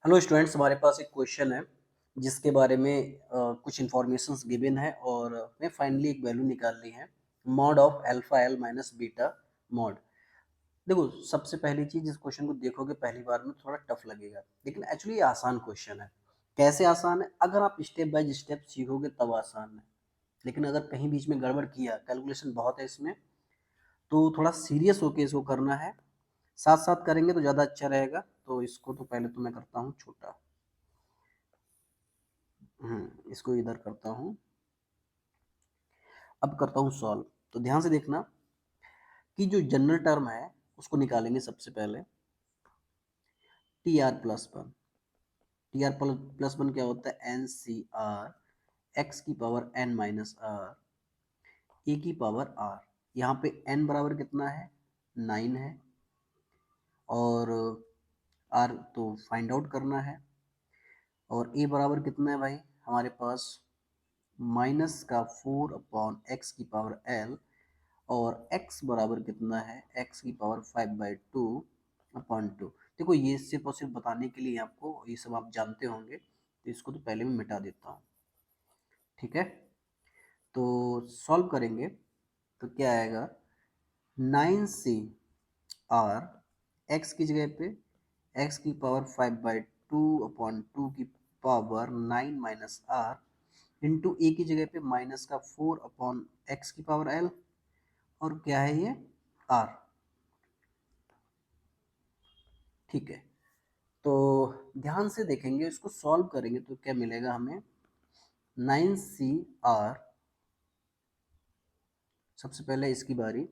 Hello students, हमारे पास एक question है जिसके बारे में कुछ इन्फॉर्मेशंस गिवन है और हमें फाइनली एक वैल्यू निकालनी है mod of alpha L minus beta mod. देखो, सबसे पहली चीज इस क्वेश्चन को देखोगे पहली बार में थोड़ा टफ लगेगा, लेकिन एक्चुअली ये आसान क्वेश्चन है। कैसे आसान है? अगर आप स्टेप बाय स्टेप सीखोगे तब आसान है, लेकिन अगर कहीं बीच में गड़बड़ किया, कैलकुलेशन बहुत है इसमें, तो थोड़ा सीरियस होके इसको करना है। साथ साथ करेंगे तो ज़्यादा अच्छा रहेगा। तो इसको तो पहले तो मैं करता हूँ छोटा। इसको इधर करता हूँ। अब करता हूँ सॉल्व। तो ध्यान से देखना कि जो जनरल टर्म है उसको निकालेंगे सबसे पहले। T R plus one. T R plus one क्या होता है? एन सी आर एक्स की power N minus R A की पावर आर। यहाँ पे एन बराबर कितना है? 9 है। और आर तो फाइंड आउट करना है। और ए बराबर कितना है भाई हमारे पास? माइनस का 4/x की पावर एल। और x बराबर कितना है? x की पावर 5/2/2। देखो, ये सिर्फ और सिर्फ बताने के लिए आपको, ये सब आप जानते होंगे, तो इसको तो पहले मैं मिटा देता हूँ। ठीक है, तो सॉल्व करेंगे तो क्या आएगा? 9 से r x की जगह पे x की पावर 5/2/2 की पावर 9 माइनस आर इंटू ए की जगह पे माइनस का 4/x की पावर l। और क्या है ये? r। ठीक है, तो ध्यान से देखेंगे, इसको सॉल्व करेंगे तो क्या मिलेगा हमें? 9 CR। सबसे पहले इसकी बारी।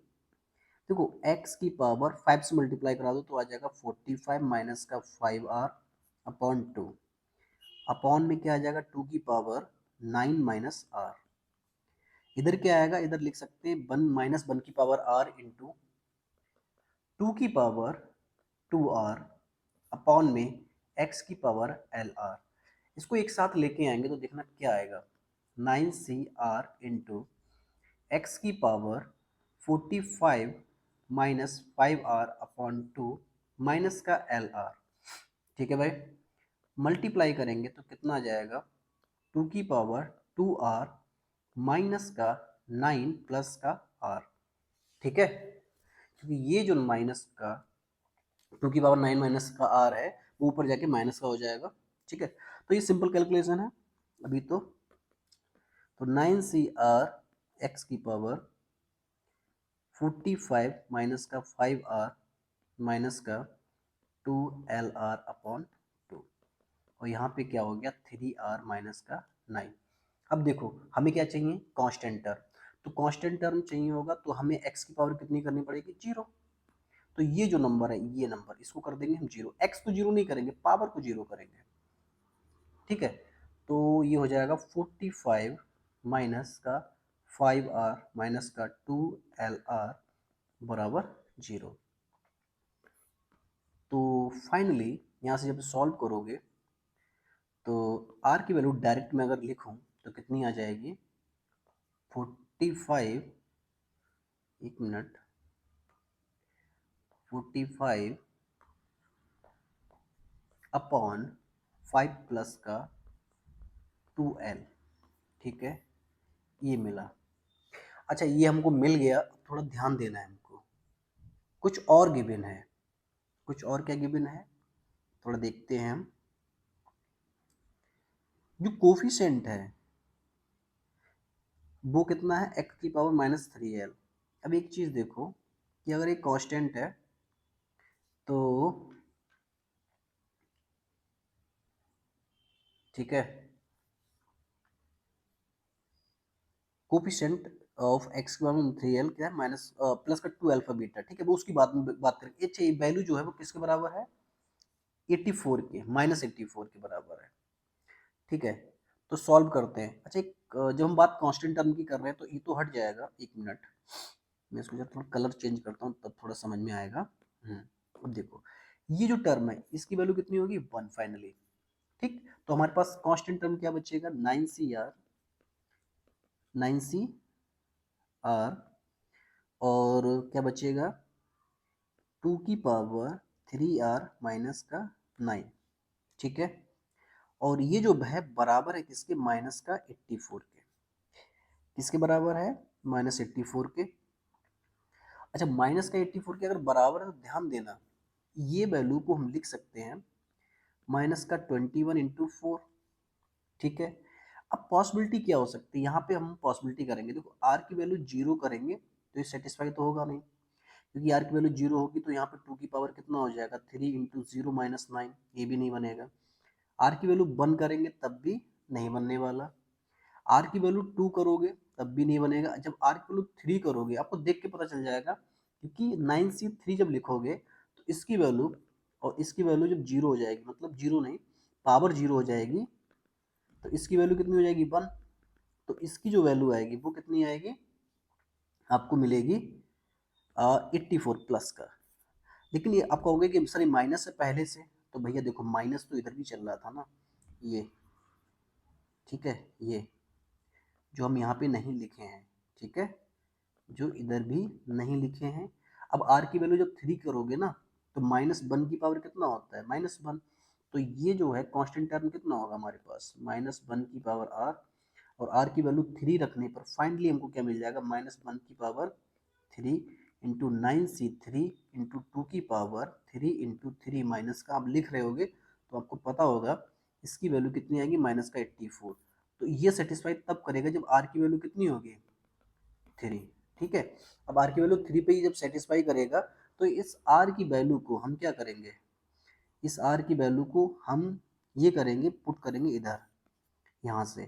देखो, x की पावर 5 से मल्टीप्लाई करा दो तो आ जाएगा 45 माइनस का 5r/2। अपॉन में क्या आ जाएगा? 2 की पावर 9 माइनस आर। इधर क्या आएगा? इधर लिख सकते हैं 1 माइनस 1 की पावर r इंटू 2 की पावर 2r अपॉन में x की पावर lr। इसको एक साथ लेके आएंगे तो देखना क्या आएगा। 9 CR इंटू एक्स की power 45 minus 5r upon 2 minus का LR। ठीक है भाई, मल्टीप्लाई करेंगे तो कितना आ जाएगा? 2 की पावर 2r माइनस का 9 प्लस का r। ठीक है, क्योंकि ये जो माइनस का 2 की पावर 9 माइनस का r है वो ऊपर जाके माइनस का हो जाएगा। ठीक है, तो ये सिंपल कैलकुलेशन है अभी तो 9 CR एक्स की पावर 45 माइनस का 5r माइनस का 2LR अपॉन 2। और यहाँ पे क्या हो गया? 3r माइनस का 9। अब देखो, हमें क्या चाहिए? Constant term. तो कांस्टेंट टर्म चाहिए होगा तो हमें x की पावर कितनी करनी पड़ेगी? 0। तो ये जो नंबर है, ये नंबर, इसको कर देंगे हम 0। x को 0 नहीं करेंगे, पावर को 0 करेंगे। ठीक है, तो ये हो जाएगा 45 माइनस का 5r माइनस का 2LR बराबर 0। तो फाइनली यहाँ से जब सॉल्व करोगे तो r की वैल्यू डायरेक्ट में अगर लिखूं तो कितनी आ जाएगी? 45, एक मिनट, 45 अपॉन 5 प्लस का 2l। ठीक है, ये मिला। अच्छा, ये हमको मिल गया। अब थोड़ा ध्यान देना है हमको, कुछ और गिवन है। कुछ और क्या गिवन है थोड़ा देखते हैं हम। जो कोफिशिएंट है वो कितना है? x की पावर -3l। अब एक चीज देखो कि अगर एक कांस्टेंट है तो, ठीक है, कोफिशिएंट ऑफ x की पावर 3l क्या है? माइनस प्लस का 2 अल्फा बीटा। ठीक है, वो उसकी बात करेंगे। अच्छा, ये वैल्यू जो है वो किसके बराबर है? 84 के, -84 के बराबर है। ठीक है, तो सॉल्व करते हैं। अच्छा, एक जब हम बात कांस्टेंट टर्म की कर रहे हैं तो ये तो हट जाएगा। एक मिनट, मैं इसको जब थोड़ा कलर चेंज करता हूँ तब थोड़ा समझ में आएगा। अब देखो, ये जो टर्म है इसकी वैल्यू कितनी होगी? 1 फाइनली। ठीक, तो हमारे पास कांस्टेंट टर्म क्या बचेगा? 9 CR और क्या बचेगा? 2 की पावर 3r माइनस का 9। ठीक है। और ये जो है बराबर है किसके, माइनस का 84 के। किसके बराबर है, माइनस 84 के। अच्छा माइनस का 84 के अगर बराबर है तो ध्यान देना ये वैल्यू को हम लिख सकते हैं माइनस का 21 इंटू 4। ठीक है। अब पॉसिबिलिटी क्या हो सकती है, यहाँ पे हम पॉसिबिलिटी करेंगे, देखो आर की वैल्यू जीरो करेंगे तो ये सेटिस्फाई तो होगा नहीं, क्योंकि आर की वैल्यू जीरो होगी तो यहाँ पे टू की पावर कितना हो जाएगा, 3 इंटू जीरो माइनस 9, ये भी नहीं बनेगा। आर की वैल्यू 1 करेंगे तब भी नहीं बनने वाला, आर की वैल्यू 2 करोगे तब भी नहीं बनेगा, जब आर की वैल्यू 3 करोगे आपको देख के पता चल जाएगा, क्योंकि 9C3 जब लिखोगे तो इसकी वैल्यू और इसकी वैल्यू जब जीरो हो जाएगी, मतलब जीरो नहीं पावर जीरो हो जाएगी, तो इसकी वैल्यू कितनी हो जाएगी 1, तो इसकी जो वैल्यू आएगी वो कितनी आएगी, आपको मिलेगी 84 प्लस का। लेकिन ये आप कहोगे कि सर माइनस है पहले से, तो भैया देखो माइनस तो इधर भी चल रहा था ना, ये ठीक है, ये जो हम यहाँ पे नहीं लिखे हैं, ठीक है, जो इधर भी नहीं लिखे हैं। अब आर की वैल्यू जब 3 करोगे ना तो माइनस 1 की पावर कितना होता है, -1, तो ये जो है कांस्टेंट टर्म कितना होगा हमारे पास, -1 की पावर आर, और आर की वैल्यू 3 रखने पर फाइनली हमको क्या मिल जाएगा, -1 की पावर 3 इंटू 9C3 इंटू 2 की पावर 3 इंटू 3 माइनस का आप लिख रहे होगे तो आपको पता होगा इसकी वैल्यू कितनी आएगी, माइनस का 84। तो ये सेटिस्फाई तब करेगा जब आर की वैल्यू कितनी होगी, 3। ठीक है। अब आर की वैल्यू 3 पे ही जब सेटिस्फाई करेगा तो इस आर की वैल्यू को हम क्या करेंगे, इस आर की वैल्यू को हम ये करेंगे, पुट करेंगे इधर यहाँ से,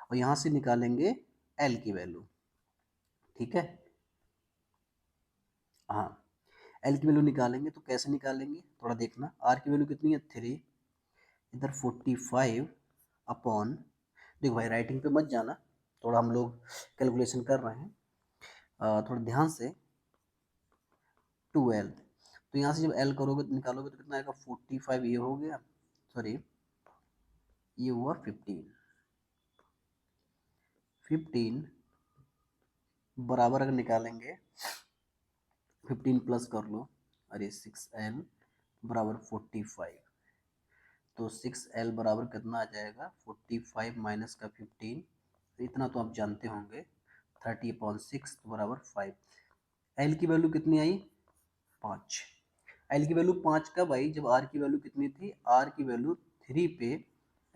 और यहाँ से निकालेंगे एल की वैल्यू। ठीक है, हाँ एल की वैल्यू निकालेंगे तो कैसे निकालेंगे थोड़ा देखना, आर की वैल्यू कितनी है 3, इधर 45 अपॉन, देखो भाई राइटिंग पे मत जाना, थोड़ा हम लोग कैलकुलेशन कर रहे हैं, थोड़ा ध्यान से, 2L, तो यहाँ से जब L करोगे तो निकालोगे तो कितना आएगा 45, ये हो गया, सॉरी ये हुआ 15 बराबर अगर निकालेंगे 15 प्लस कर लो, अरे 6L बराबर 45, तो 6L बराबर कितना आ जाएगा 45 माइनस का 15, इतना तो आप जानते होंगे 30/6 बराबर 5। एल की वैल्यू कितनी आई 5, एल की वैल्यू 5 कब आई, जब आर की वैल्यू कितनी थी, आर की वैल्यू 3 पे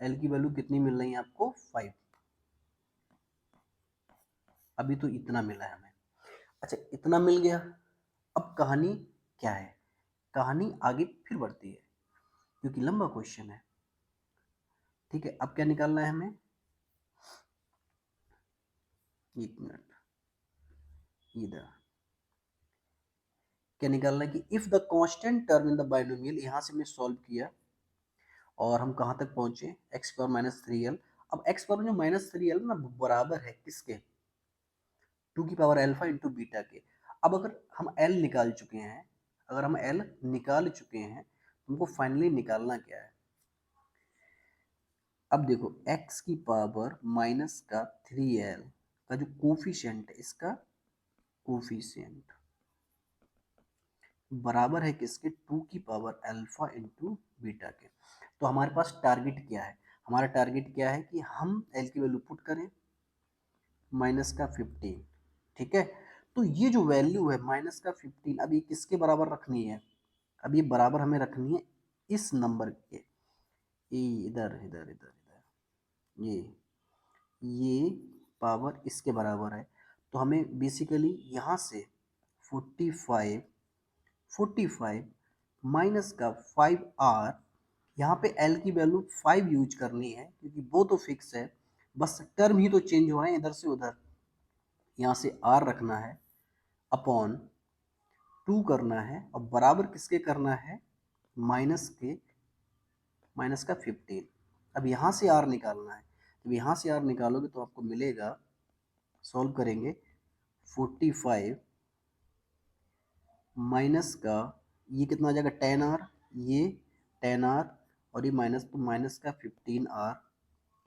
एल की वैल्यू कितनी मिल रही है आपको 5, अभी तो इतना मिला है हमें। अच्छा इतना मिल गया, अब कहानी क्या है, कहानी आगे फिर बढ़ती है क्योंकि लंबा क्वेश्चन है। ठीक है, अब क्या निकालना है हमें, एक मिनट, इधर क्या निकालना है कि if the constant term in the binomial, यहां से मैं सॉल्व किया और हम कहां तक पहुंचे, एक्स पावर माइनस 3L। अब एक्स पावर जो -3L ना बराबर है किसके, 2 की पावर अल्फा इंटू बीटा के। अब अगर हम L निकाल चुके हैं, अगर हम L निकाल चुके हैं तो हमको फाइनली निकालना क्या है, अब देखो x की पावर माइनस का 3L का जो कोफिशिएंट है, इसका कोफिशिएंट बराबर है किसके, 2 की पावर अल्फा इंटू बीटा के। तो हमारे पास टारगेट क्या है, हमारा टारगेट क्या है कि हम L की वैल्यू पुट करें माइनस का 15। ठीक है, तो ये जो वैल्यू है माइनस का 15, अब ये किसके बराबर रखनी है, अब ये बराबर हमें रखनी है इस नंबर के, इधर इधर इधर इधर, ये पावर इसके बराबर है, तो हमें बेसिकली यहाँ से 45 माइनस का 5R, यहाँ पे L की वैल्यू 5 यूज करनी है क्योंकि वो तो फिक्स है, बस टर्म ही तो चेंज हो रहे हैं इधर से उधर, यहाँ से R रखना है अपॉन 2 करना है, और बराबर किसके करना है, माइनस के, माइनस का 15। अब यहाँ से R निकालना है, जब यहाँ से R निकालोगे तो आपको मिलेगा, सॉल्व करेंगे 45 माइनस का, ये कितना आ जाएगा 10R, ये 10R और ये माइनस, तो माइनस का 15R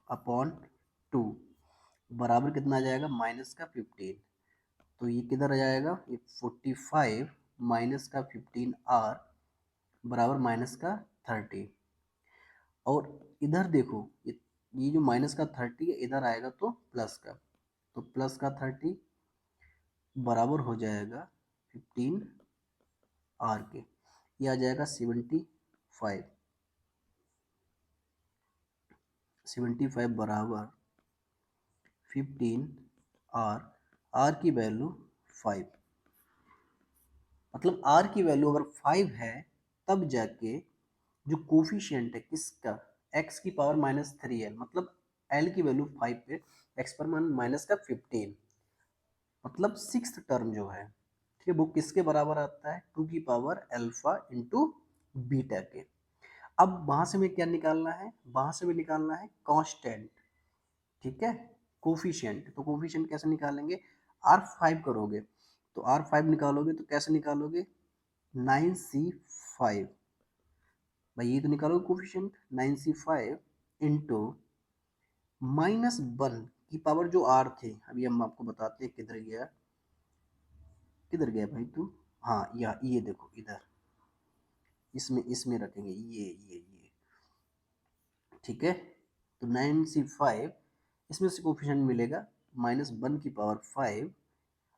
अपॉन 2 बराबर कितना आ जाएगा, माइनस का 15, तो ये किधर आ जाएगा, ये 45 माइनस का 15R बराबर माइनस का 30, और इधर देखो ये जो माइनस का 30 है इधर आएगा तो प्लस का, तो प्लस का 30 बराबर हो जाएगा 15 आर के, ये आ जाएगा 75 बराबर 15 आर, आर की वैल्यू 5, मतलब आर की वैल्यू अगर 5 है तब जाके जो कोफिशिएंट है किसका, x की पावर -3l, मतलब l की वैल्यू 5 पे x पर माइनस का 15, मतलब सिक्स टर्म जो है, ठीक है, वो किसके बराबर आता है, 2 की पावर अल्फा इंटू बीटा के। अब वहां से हमें क्या निकालना है, वहां से हमें निकालना है कांस्टेंट, ठीक है, कोफिशिएंट। तो कोफिशिएंट कैसे निकालेंगे, R5 करोगे तो R5 निकालोगे तो कैसे निकालोगे, 9C5, भाई ये तो निकालोगे कोफिशिएंट 9C5 इंटू -1 की पावर जो R थे, अभी हम आपको बताते हैं किधर गया, किधर गया भाई तू, हाँ ये देखो इधर, इसमें रखेंगे ये, ठीक है। तो 9C5 इसमें से कोफिशिएंट मिलेगा -1 की पावर 5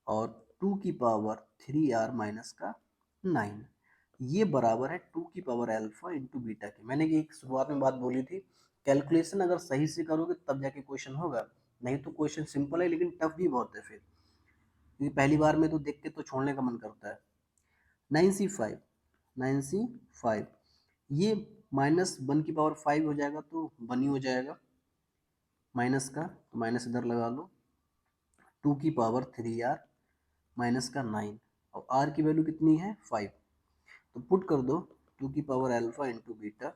और 2 की पावर 3R माइनस का 9, ये बराबर है 2 की पावर अल्फा इंटू बीटा के। मैंने एक शुरुआत में बात बोली थी, कैलकुलेशन अगर सही से करोगे तब जाके क्वेश्चन होगा, नहीं तो क्वेश्चन सिंपल है लेकिन टफ भी बहुत है फिर, क्योंकि पहली बार में तो देख के तो छोड़ने का मन करता है। 9C5 ये -1 की पावर 5 हो जाएगा तो 1 ही हो जाएगा, माइनस का तो माइनस इधर लगा लो, 2 की पावर 3R माइनस का 9, और R की वैल्यू कितनी है 5, तो पुट कर दो 2 की पावर अल्फा इंटू बीटा,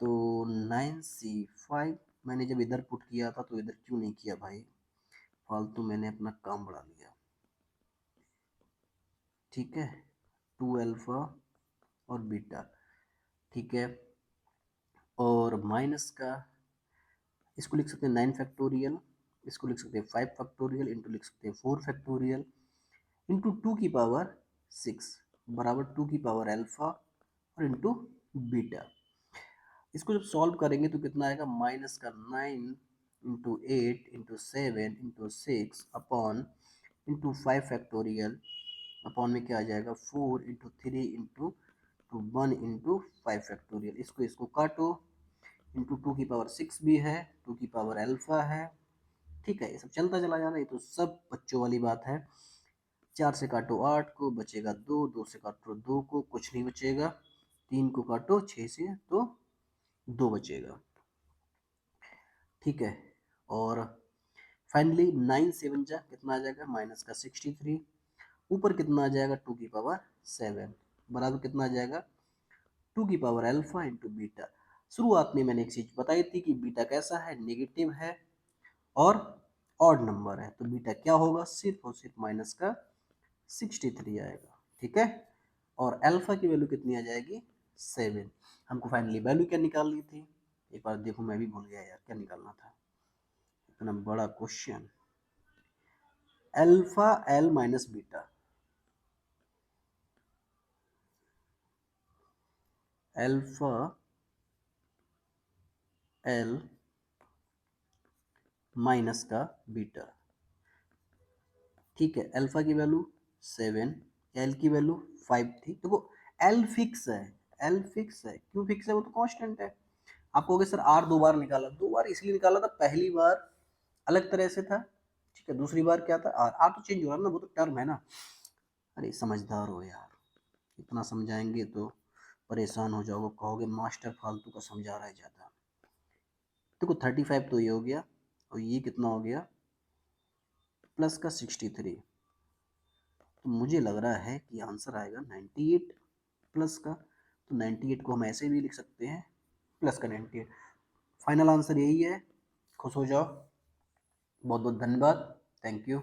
तो 9C5 मैंने जब इधर पुट किया था तो इधर क्यों नहीं किया भाई, फालतू मैंने अपना काम बढ़ा लिया, ठीक है, 2 अल्फा और बीटा, ठीक है, और माइनस का इसको लिख सकते हैं 9 फैक्टोरियल, इसको लिख सकते हैं 5 फैक्टोरियल, इंटू लिख सकते हैं 4 फैक्टोरियल, इंटू 2 की पावर 6 बराबर 2 की पावर अल्फा और इंटू बीटा। इसको जब सॉल्व करेंगे तो कितना आएगा, माइनस का 9 into 8 into 7 into 6 upon into 5 factorial, upon में क्या आ जाएगा 4 इंटू 3 इंटू 1 इंटू 5 फैक्टोरियल, इसको काटो, इंटू 2 की पावर 6 भी है, 2 की पावर अल्फा है, ठीक है, ये सब चलता चला जा रहा है, ये तो सब बच्चों वाली बात है। 4 से काटो 8 को, बचेगा 2, 2 से काटो 2 को, कुछ नहीं बचेगा, 3 को काटो 6 से तो 2 बचेगा, ठीक है, और फाइनली 9 7 जा कितना आ जाएगा, माइनस का 63, ऊपर कितना आ जाएगा 2 की पावर 7 बराबर कितना आ जाएगा 2 की पावर अल्फा इंटू बीटा। शुरुआत में मैंने एक चीज बताई थी कि बीटा कैसा है, नेगेटिव है और ऑड नंबर है, तो बीटा क्या होगा, सिर्फ और सिर्फ माइनस का 63 आएगा, ठीक है, और अल्फा की वैल्यू कितनी आ जाएगी 7। हमको फाइनली वैल्यू क्या निकालनी थी, एक बार देखो, मैं भी भूल गया यार क्या निकालना था, इतना बड़ा question, alpha L minus beta, alpha L minus का बीटा, ठीक है, अल्फा की वैल्यू 7, एल की वैल्यू 5 थी, देखो एल फिक्स है, एल फिक्स है, क्यों फिक्स है, वो तो कांस्टेंट है। आप कहोगे सर आर 2 बार निकाला, 2 बार इसलिए निकाला था, पहली बार अलग तरह से था, ठीक है, दूसरी बार क्या था, आर आर तो चेंज हो रहा है ना, वो तो टर्म है ना, अरे समझदार हो यार, इतना समझाएंगे तो परेशान हो जाओगे, कहोगे मास्टर फालतू का समझा रहा है ज़्यादा। देखो 35 तो ये हो गया, और ये कितना हो गया प्लस का 63, तो मुझे लग रहा है कि आंसर आएगा 98 प्लस का, तो 98 को हम ऐसे भी लिख सकते हैं प्लस का 98, फाइनल आंसर यही है, खुश हो जाओ, बहुत बहुत धन्यवाद, थैंक यू।